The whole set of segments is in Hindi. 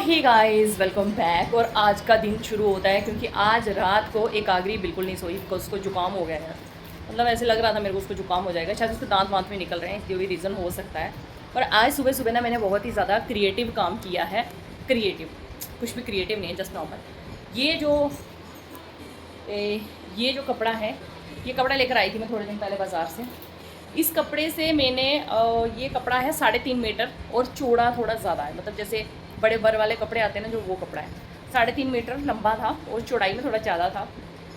Hey guys, welcome back. और आज का दिन शुरू होता है क्योंकि आज रात को एक आगरी बिल्कुल नहीं सोई बिकॉज उसको जुकाम हो गया है। मतलब ऐसे लग रहा था मेरे को उसको जुकाम हो जाएगा, शायद उसके दांत वांत में निकल रहे हैं, जो भी रीज़न हो सकता है। और आज सुबह सुबह ना मैंने बहुत ही ज़्यादा क्रिएटिव काम किया है। क्रिएटिव कुछ भी क्रिएटिव नहीं है, जस्ट नॉर्मल। ये जो कपड़ा है, ये कपड़ा लेकर आई थी मैं थोड़े दिन पहले बाज़ार से। इस कपड़े से मैंने ये कपड़ा है 3.5 मीटर और चौड़ा थोड़ा ज़्यादा है, मतलब जैसे बड़े बर वाले कपड़े आते हैं ना, जो वो कपड़ा है। 3.5 मीटर लंबा था और चौड़ाई में थोड़ा ज़्यादा था।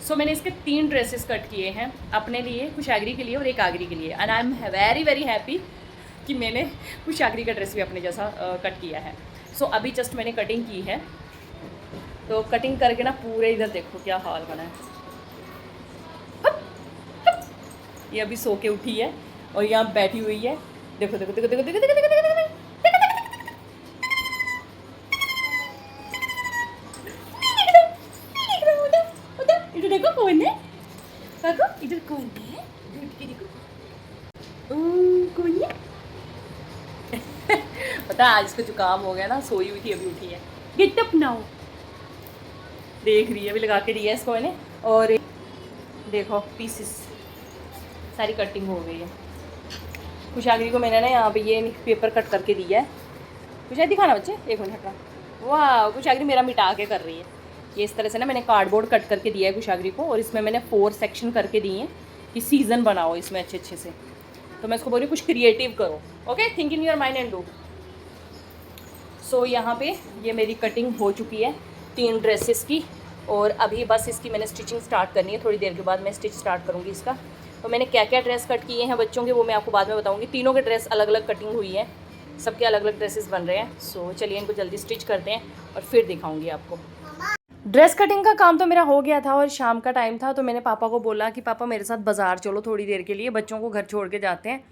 सो मैंने इसके 3 ड्रेसेस कट किए हैं, अपने लिए, कुशागरी के लिए और एक आगरी के लिए। And I am very very happy कि मैंने कुशागरी का ड्रेस भी अपने जैसा कट किया है। सो अभी जस्ट मैंने कटिंग की है, तो कटिंग करके ना पूरे इधर देखो क्या हाल बना है। ये अभी सो के उठी है और यहाँ बैठी हुई है। देखो देखो देखो देखो देखो देखो देखो देखो देखो इधर देखो कौन है, देखो इधर कौन है, देखो कौन है। पता है आज इसको जुकाम हो गया ना, सोई हुई थी अभी उठी है। गेट अप नाउ, देख रही है, अभी लगा के दिया इसको मैंने। और देखो पीसेस सारी कटिंग हो गई है। कुशागरी को मैंने ना यहाँ पे ये पेपर कट करके दिया है। कुछ दिखाना बच्चे, एक मिनट का। वाह, कुशागरी मेरा मिटा के कर रही है। ये इस तरह से ना मैंने कार्डबोर्ड कट करके दिया है कुशागरी को, और इसमें मैंने 4 सेक्शन करके दिए हैं कि सीज़न बनाओ इसमें अच्छे अच्छे से। तो मैं इसको बोल रही हूँ कुछ क्रिएटिव करो। Okay, think in your mind and do. So यहाँ पे ये मेरी कटिंग हो चुकी है 3 ड्रेसेस की, और अभी बस इसकी मैंने स्टिचिंग स्टार्ट करनी है। थोड़ी देर के बाद मैं स्टिच स्टार्ट करूँगी इसका। तो मैंने क्या क्या ड्रेस कट किए हैं बच्चों के, वो मैं आपको बाद में बताऊँगी। तीनों के ड्रेस अलग अलग कटिंग हुई है, सबके अलग अलग ड्रेसेस बन रहे हैं। सो चलिए इनको जल्दी स्टिच करते हैं और फिर दिखाऊँगी आपको। ड्रेस कटिंग का काम तो मेरा हो गया था और शाम का टाइम था, तो मैंने पापा को बोला कि पापा मेरे साथ बाज़ार चलो थोड़ी देर के लिए, बच्चों को घर छोड़ के जाते हैं।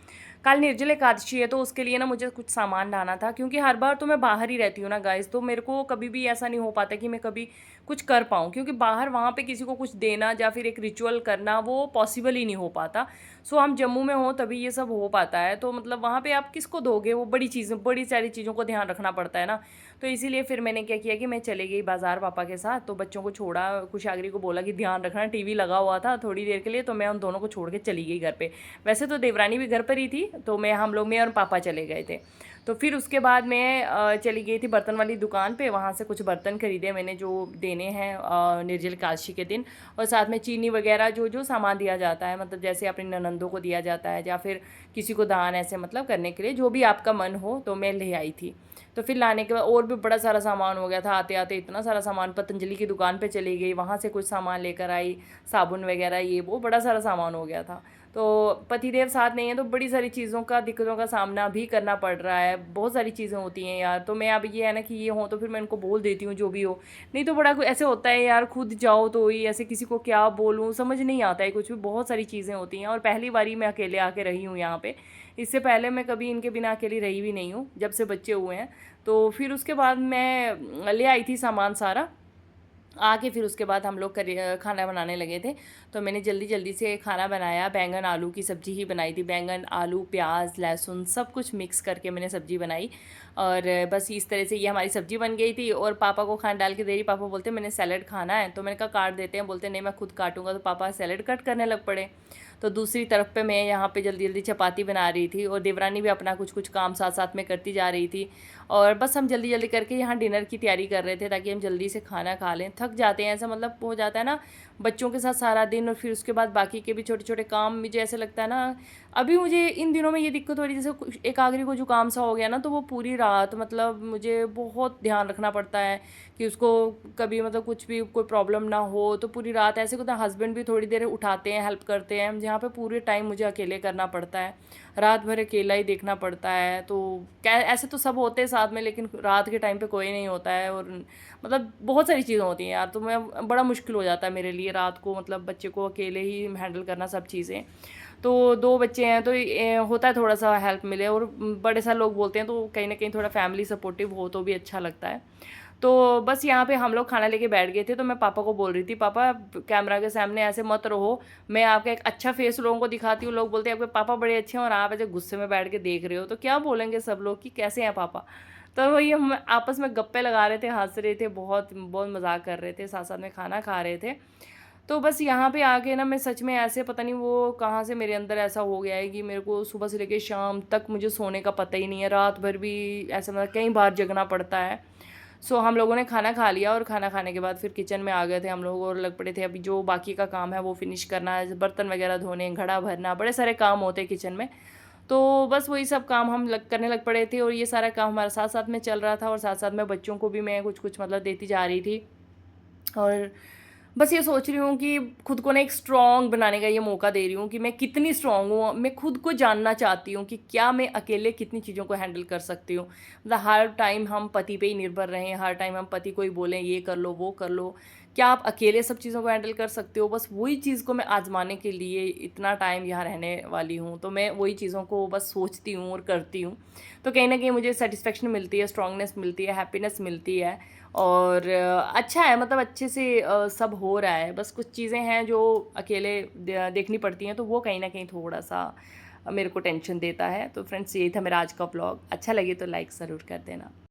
कल निर्जल एकादशी है, तो उसके लिए ना मुझे कुछ सामान लाना था, क्योंकि हर बार तो मैं बाहर ही रहती हूँ ना गाइस, तो मेरे को कभी भी ऐसा नहीं हो पाता कि मैं कभी कुछ कर पाऊँ, क्योंकि बाहर वहाँ पे किसी को कुछ देना या फिर एक रिचुअल करना वो पॉसिबल ही नहीं हो पाता। सो हम जम्मू में हों तभी ये सब हो पाता है, तो मतलब वहाँ पे आप किसको दोगे, वो बड़ी चीज़ें, बड़ी सारी चीज़ों को ध्यान रखना पड़ता है ना। तो इसीलिए फिर मैंने क्या किया कि मैं चली गई बाज़ार पापा के साथ, तो बच्चों को छोड़ा, कुशागरी को बोला कि ध्यान रखना, टीवी लगा हुआ था थोड़ी देर के लिए, तो मैं उन दोनों को छोड़ के चली गई घर पे। वैसे तो देवरानी भी घर पर ही थी, तो मैं और पापा चले गए थे। तो फिर उसके बाद मैं चली गई थी बर्तन वाली दुकान पे, वहाँ से कुछ बर्तन खरीदे मैंने जो देने हैं निर्जल एकादशी के दिन, और साथ में चीनी वगैरह जो जो सामान दिया जाता है, मतलब जैसे अपनी ननंदों को दिया जाता है या फिर किसी को दान ऐसे मतलब करने के लिए, जो भी आपका मन हो, तो मैं ले आई थी। तो फिर लाने के बाद और भी बड़ा सारा सामान हो गया था, आते आते इतना सारा सामान। पतंजलि की दुकान पे चली गई, वहाँ से कुछ सामान लेकर आई, साबुन वगैरह, ये वो बड़ा सारा सामान हो गया था। तो पतिदेव साथ नहीं है तो बड़ी सारी चीज़ों का, दिक्कतों का सामना भी करना पड़ रहा है, बहुत सारी चीज़ें होती हैं यार। तो मैं अब ये है ना कि ये हो तो फिर मैं इनको बोल देती हूँ जो भी हो, नहीं तो बड़ा ऐसे होता है यार, खुद जाओ तो ही ऐसे किसी को क्या बोलूँ, समझ नहीं आता है कुछ भी, बहुत सारी चीज़ें होती हैं। और पहली बारी मैं अकेले आके रही हूँ यहाँ पे, इससे पहले मैं कभी इनके बिना अकेली रही भी नहीं हूँ जब से बच्चे हुए हैं। तो फिर उसके बाद मैं ले आई थी सामान सारा, आके फिर उसके बाद हम लोग खाना बनाने लगे थे। तो मैंने जल्दी जल्दी से खाना बनाया, बैंगन आलू की सब्ज़ी ही बनाई थी, बैंगन आलू प्याज लहसुन सब कुछ मिक्स करके मैंने सब्ज़ी बनाई। और बस इस तरह से ये हमारी सब्ज़ी बन गई थी। और पापा को खाना डाल के दे रही, पापा बोलते मैंने सैलड खाना है, तो मैंने कहा काट देते हैं, बोलते नहीं मैं खुद काटूंगा, तो पापा सैलड कट करने लग पड़े। तो दूसरी तरफ पे मैं यहाँ पे जल्दी जल्दी चपाती बना रही थी, और देवरानी भी अपना कुछ कुछ काम साथ साथ में करती जा रही थी। और बस हम जल्दी जल्दी करके यहाँ डिनर की तैयारी कर रहे थे, ताकि हम जल्दी से खाना खा लें। थक जाते हैं, ऐसा मतलब हो जाता है ना बच्चों के साथ सारा दिन, और फिर उसके बाद बाकी के भी छोटे छोटे काम। मुझे ऐसा लगता है ना, अभी मुझे इन दिनों में ये दिक्कत हो रही है, जैसे एक आखिरी को जुकाम सा हो गया ना, तो वो पूरी रात मतलब मुझे बहुत ध्यान रखना पड़ता है कि उसको कभी मतलब कुछ भी कोई प्रॉब्लम ना हो। तो पूरी रात ऐसे होता है, हस्बैंड भी थोड़ी देर उठाते हैं, हेल्प करते हैं, जहाँ पे पूरे टाइम मुझे अकेले करना पड़ता है, रात भर अकेला ही देखना पड़ता है। तो क्या, ऐसे तो सब होते हैं साथ में, लेकिन रात के टाइम पे कोई नहीं होता है, और मतलब बहुत सारी चीज़ें होती हैं यार। तो मैं बड़ा मुश्किल हो जाता है मेरे लिए रात को, मतलब बच्चे को अकेले ही हैंडल करना सब चीज़ें। तो 2 बच्चे हैं, तो होता है थोड़ा सा हेल्प मिले, और बड़े सारे लोग बोलते हैं, तो कहीं ना कहीं थोड़ा फैमिली सपोर्टिव हो तो भी अच्छा लगता है। तो बस यहाँ पे हम लोग खाना लेके बैठ गए थे, तो मैं पापा को बोल रही थी, पापा कैमरा के सामने ऐसे मत रहो, मैं आपका एक अच्छा फेस लोगों को दिखाती हूँ, लोग बोलते हैं आपके पापा बड़े अच्छे हैं, और आप ऐसे गुस्से में बैठ के देख रहे हो, तो क्या बोलेंगे सब लोग कि कैसे हैं पापा। तो वही हम आपस में गप्पे लगा रहे थे, हँस रहे थे, बहुत बहुत मज़ाक कर रहे थे, साथ-साथ में खाना खा रहे थे। तो बस यहाँ पे आके ना मैं सच में ऐसे पता नहीं वो कहाँ से मेरे अंदर ऐसा हो गया है कि मेरे को सुबह से लेके शाम तक मुझे सोने का पता ही नहीं है। रात भर भी ऐसा मतलब कई बार जगना पड़ता है। सो हम लोगों ने खाना खा लिया और खाना खाने के बाद फिर किचन में आ गए थे हम लोग और लग पड़े थे अभी जो बाकी का काम है वो फिनिश करना है, बर्तन वगैरह धोने, घड़ा भरना, बड़े सारे काम होते हैं किचन में। तो बस वही सब काम हम करने लग पड़े थे और ये सारा काम हमारे साथ साथ में चल रहा था और साथ साथ में बच्चों को भी मैं कुछ कुछ मतलब देती जा रही थी। और बस ये सोच रही हूँ कि खुद को ना एक स्ट्रॉन्ग बनाने का ये मौका दे रही हूँ कि मैं कितनी स्ट्रॉन्ग हूँ, मैं खुद को जानना चाहती हूँ कि क्या मैं अकेले कितनी चीज़ों को हैंडल कर सकती हूँ। मतलब हर टाइम हम पति पे ही निर्भर रहें, हर टाइम हम पति को ही बोलें ये कर लो वो कर लो, क्या आप अकेले सब चीज़ों को हैंडल कर सकते हो? बस वही चीज़ को मैं आजमाने के लिए इतना टाइम यहाँ रहने वाली हूँ, तो मैं वही चीज़ों को बस सोचती हूँ और करती हूँ। तो कहीं ना कहीं मुझे सेटिस्फेक्शन मिलती है, स्ट्रांगनेस मिलती है, हैप्पीनेस मिलती है। और अच्छा है, मतलब अच्छे से सब हो रहा है। बस कुछ चीज़ें हैं जो अकेले देखनी पड़ती हैं, तो वो कहीं न कहीं थोड़ा-सा मेरे को टेंशन देता है। तो फ्रेंड्स, यही था मेरा आज का व्लॉग। अच्छा लगे तो लाइक ज़रूर कर देना।